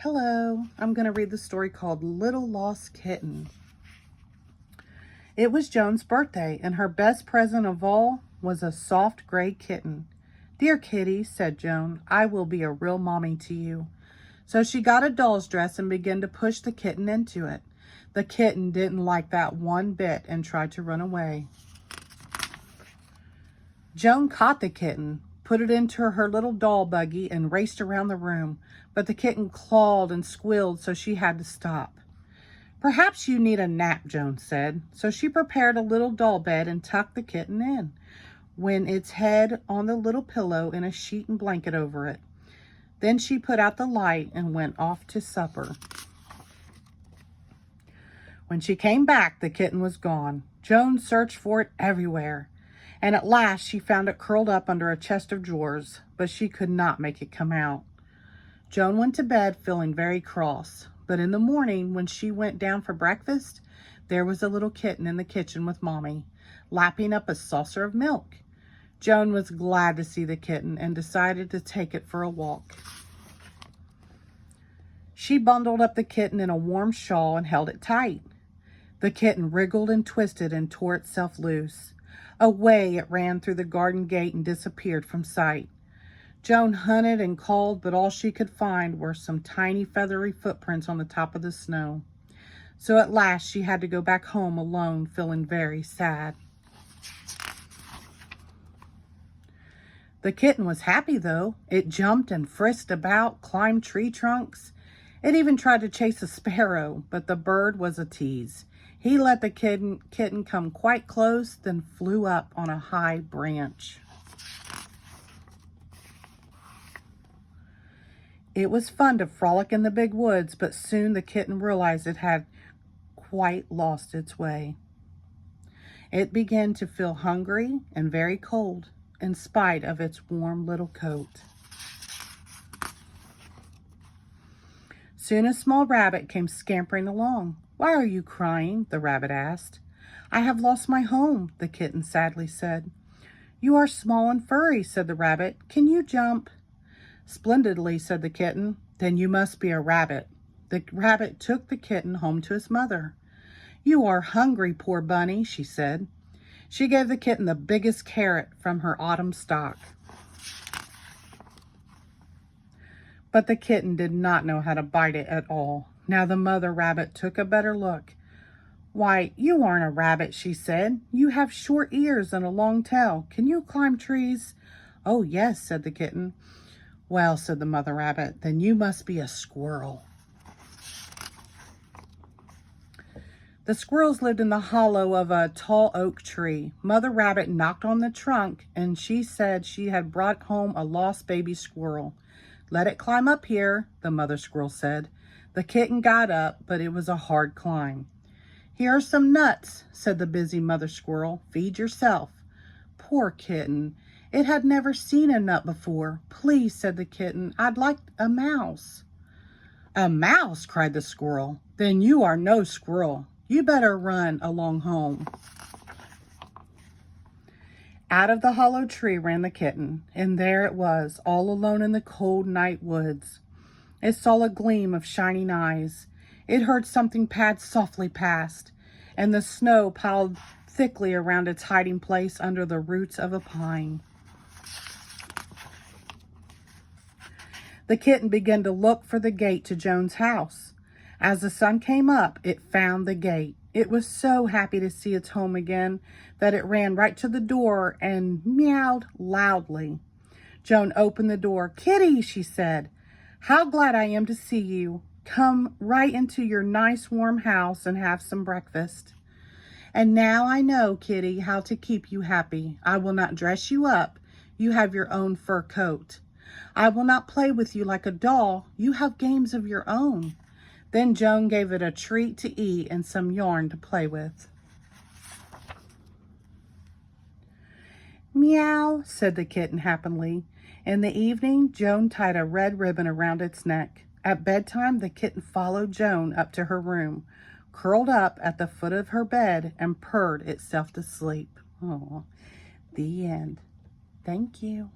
Hello, I'm going to read the story called Little Lost Kitten. It was Joan's birthday, and her best present of all was a soft gray kitten. "Dear kitty," said Joan, "I will be a real mommy to you." So she got a doll's dress and began to push the kitten into it. The kitten didn't like that one bit and tried to run away. Joan caught the kitten, put it into her little doll buggy, and raced around the room, but the kitten clawed and squealed, so she had to stop. "Perhaps you need a nap," Joan said. So she prepared a little doll bed and tucked the kitten in, with its head on the little pillow and a sheet and blanket over it. Then she put out the light and went off to supper. When she came back, the kitten was gone. Joan searched for it everywhere, and at last she found it curled up under a chest of drawers, but she could not make it come out. Joan went to bed feeling very cross, but in the morning when she went down for breakfast, there was a little kitten in the kitchen with Mommy, lapping up a saucer of milk. Joan was glad to see the kitten and decided to take it for a walk. She bundled up the kitten in a warm shawl and held it tight. The kitten wriggled and twisted and tore itself loose. Away it ran through the garden gate and disappeared from sight. Joan hunted and called, but all she could find were some tiny feathery footprints on the top of the snow. So at last she had to go back home alone, feeling very sad. The kitten was happy though. It jumped and frisked about, climbed tree trunks. It even tried to chase a sparrow, but the bird was a tease. He let the kitten come quite close, then flew up on a high branch. It was fun to frolic in the big woods, but soon the kitten realized it had quite lost its way. It began to feel hungry and very cold, in spite of its warm little coat. Soon a small rabbit came scampering along. "Why are you crying?" the rabbit asked. "I have lost my home," the kitten sadly said. "You are small and furry," said the rabbit. "Can you jump?" "Splendidly," said the kitten. "Then you must be a rabbit." The rabbit took the kitten home to his mother. "You are hungry, poor bunny," she said. She gave the kitten the biggest carrot from her autumn stock. But the kitten did not know how to bite it at all. Now the mother rabbit took a better look. "Why, you aren't a rabbit," she said. "You have short ears and a long tail. Can you climb trees?" "Oh, yes," said the kitten. "Well," said the mother rabbit, "then you must be a squirrel." The squirrels lived in the hollow of a tall oak tree. Mother rabbit knocked on the trunk, and she said she had brought home a lost baby squirrel. "Let it climb up here," the mother squirrel said. The kitten got up, but it was a hard climb. "Here are some nuts," said the busy mother squirrel. "Feed yourself." Poor kitten. It had never seen a nut before. "Please," said the kitten, "I'd like a mouse." "A mouse?" cried the squirrel. "Then you are no squirrel. You better run along home." Out of the hollow tree ran the kitten, and there it was, all alone in the cold night woods. It saw a gleam of shining eyes. It heard something pad softly past, and the snow piled thickly around its hiding place under the roots of a pine. The kitten began to look for the gate to Joan's house. As the sun came up, it found the gate. It was so happy to see its home again that it ran right to the door and meowed loudly. Joan opened the door. "Kitty," she said, "how glad I am to see you. Come right into your nice warm house and have some breakfast. And now I know, Kitty, how to keep you happy. I will not dress you up. You have your own fur coat. I will not play with you like a doll. You have games of your own." Then Joan gave it a treat to eat and some yarn to play with. "Meow," said the kitten happily. In the evening, Joan tied a red ribbon around its neck. At bedtime, the kitten followed Joan up to her room, curled up at the foot of her bed, and purred itself to sleep. Oh, the end. Thank you.